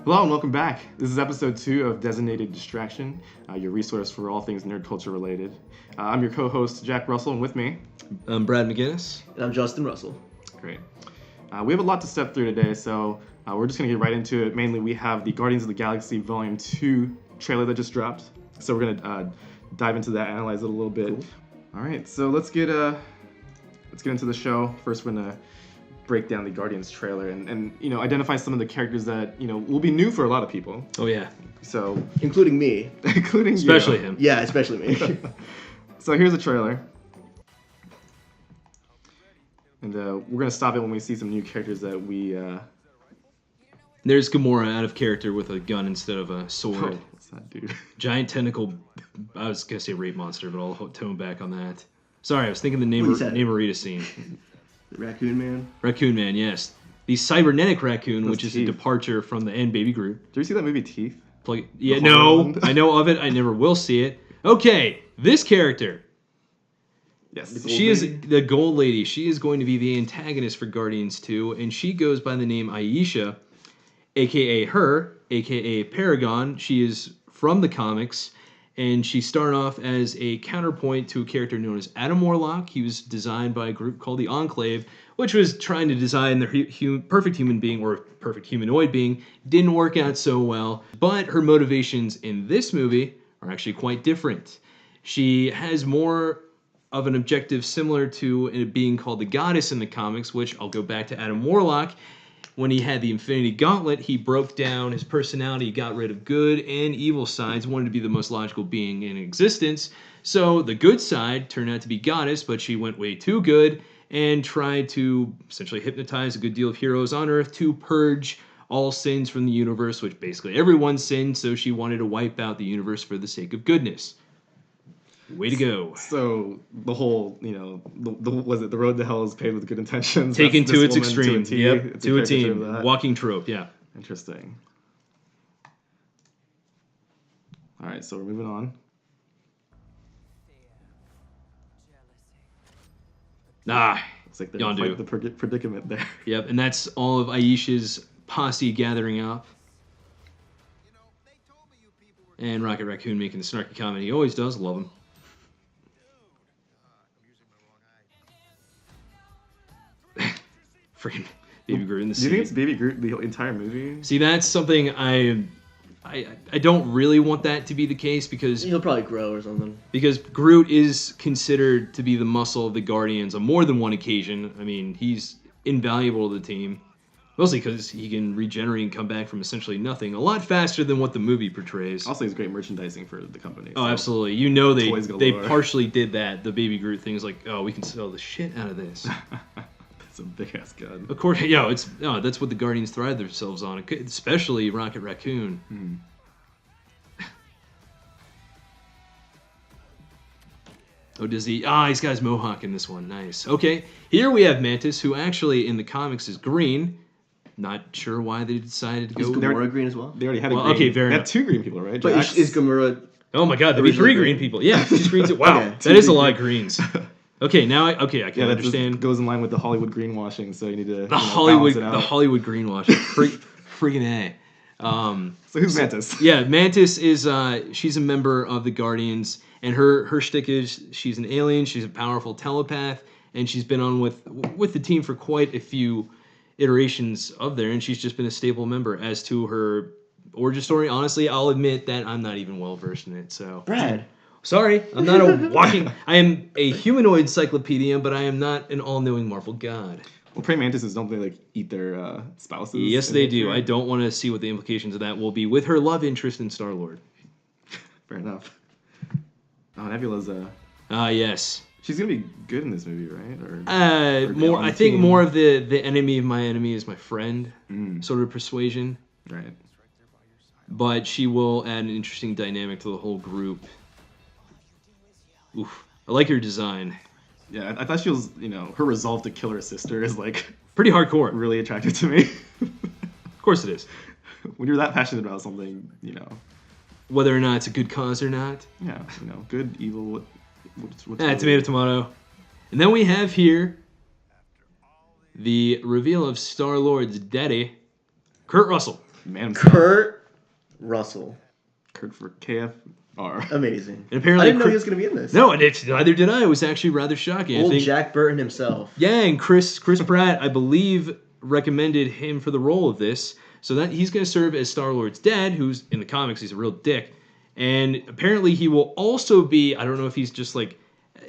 Hello and welcome back. This is episode 2 of Designated Distraction, your resource for all things nerd culture related. I'm your co-host, Jack Russell, and with me... I'm Brad McGinnis. And I'm Justin Russell. Great. We have a lot to step through today, so we're just going to get right into it. Mainly, we have the Guardians of the Galaxy Vol.2 trailer that just dropped. So we're going to dive into that, analyze it a little bit. Cool. All right, so let's get into the show. First, we're going to break down the Guardians trailer and identify some of the characters that will be new for a lot of people. Oh yeah. So including me. Especially him. Yeah, especially me. So here's the trailer. And we're gonna stop it when we see some new characters that we There's Gamora out of character with a gun instead of a sword. Oh, what's that dude? Giant tentacle, I was gonna say rape monster, but I'll tone back on that. Sorry, I was thinking the Namorita scene. The Raccoon Man? Raccoon Man, yes. The cybernetic raccoon, Those which is teeth. a departure from the end Baby Groot. Did you see that movie Teeth? Yeah, no, I know of it. I never will see it. Okay, this character. Yes. She is the Gold Lady. She is going to be the antagonist for Guardians 2, and she goes by the name Aisha, a.k.a. her, a.k.a. Paragon. She is from the comics, and she started off as a counterpoint to a character known as Adam Warlock. He was designed by a group called the Enclave, which was trying to design the perfect human being, or perfect humanoid being. Didn't work out so well, but her motivations in this movie are actually quite different. She has more of an objective similar to it being called the Goddess in the comics, which I'll go back to Adam Warlock. When he had the Infinity Gauntlet, he broke down his personality, got rid of good and evil sides, wanted to be the most logical being in existence. So the good side turned out to be Goddess, but she went way too good and tried to essentially hypnotize a good deal of heroes on Earth to purge all sins from the universe, which basically everyone sinned, so she wanted to wipe out the universe for the sake of goodness. Way to go. So the whole, was it the road to hell is paved with good intentions? Taken to its extreme. To Yep, to a team. Walking trope, yeah. Interesting. All right, so we're moving on. Looks like they're in quite the predicament there. Yep, and that's all of Aisha's posse gathering up. And Rocket Raccoon making the snarky comment he always does. Love him. Freaking Baby Groot in the scene. Do you think it's Baby Groot the entire movie? See, that's something I don't really want that to be the case because he'll probably grow or something. Because Groot is considered to be the muscle of the Guardians on more than one occasion. I mean, he's invaluable to the team. Mostly because he can regenerate and come back from essentially nothing a lot faster than what the movie portrays. Also, he's great merchandising for the company. Oh, so absolutely. They partially did that. The Baby Groot thing is like, oh, we can sell the shit out of this. That's a big-ass gun. Of course, that's what the Guardians thrive themselves on, especially Rocket Raccoon. Oh, does he? He's got his mohawk in this one. Nice. Okay, here we have Mantis, who actually in the comics is green. Not sure why they decided to go. Is Gamora green as well? They already had a green. Okay, fair enough. They had 2 green people, right? But is Gamora... Oh my god, there'd be 3 green people. Yeah, she's green too. Wow, okay, that is a lot of greens. Okay, I can that understand. Goes in line with the Hollywood greenwashing, so you need to Hollywood greenwashing. Freaking A. So who's Mantis? Yeah, Mantis is she's a member of the Guardians, and her shtick is she's an alien, she's a powerful telepath, and she's been on with the team for quite a few iterations of there, and she's just been a stable member. As to her origin story, honestly, I'll admit that I'm not even well versed in it. So Brad. Sorry, I'm not a walking... I am a humanoid encyclopedia, but I am not an all-knowing Marvel god. Well, praying mantises, don't they eat their spouses? Yes, they do. I don't want to see what the implications of that will be with her love interest in Star-Lord. Fair enough. Oh, Nebula's yes. She's gonna be good in this movie, right? Or more. I think more of the enemy of my enemy is my friend sort of persuasion. Right. But she will add an interesting dynamic to the whole group. Oof. I like her design. Yeah, I thought she was, her resolve to kill her sister is pretty hardcore. Really attractive to me. Of course it is. When you're that passionate about something, Whether or not it's a good cause or not. Yeah, good, evil, what's tomato, tomato. And then we have here the reveal of Star-Lord's daddy, Kurt Russell. Man himself. Kurt Russell. Kurt for KFR. Amazing. And apparently I didn't know Chris- he was going to be in this. No, and neither did I. It was actually rather shocking. I Old think, Jack Burton himself. yeah, and Chris Pratt, I believe, recommended him for the role of this. So that he's going to serve as Star-Lord's dad, who's in the comics, he's a real dick. And apparently he will also be, I don't know if he's just like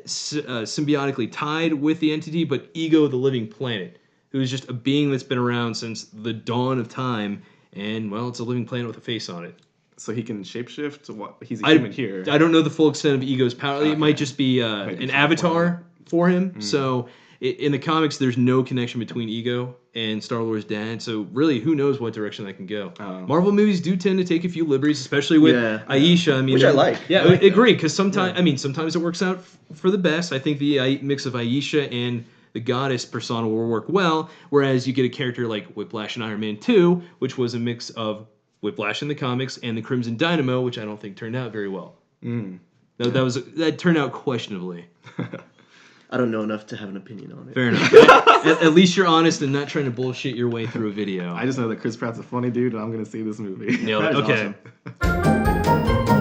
symbiotically tied with the entity, but Ego the Living Planet, who is just a being that's been around since the dawn of time. And, well, it's a living planet with a face on it. So he can shapeshift? What? He's a human here. I don't know the full extent of Ego's power. Okay. It might just be an avatar for him. So in the comics, there's no connection between Ego and Star-Lord's dad. So really, who knows what direction that can go. Marvel movies do tend to take a few liberties, especially with Aisha. I mean, which I like. Yeah, I like agree. Because sometimes it works out for the best. I think the mix of Aisha and the goddess persona will work well. Whereas you get a character like Whiplash in Iron Man 2, which was a mix of Whiplash in the comics and the Crimson Dynamo, which I don't think turned out very well. That turned out questionably. I don't know enough to have an opinion on it. Fair enough. At least you're honest and not trying to bullshit your way through a video. I just know that Chris Pratt's a funny dude, and I'm going to see this movie. Nailed it. That is Okay. awesome.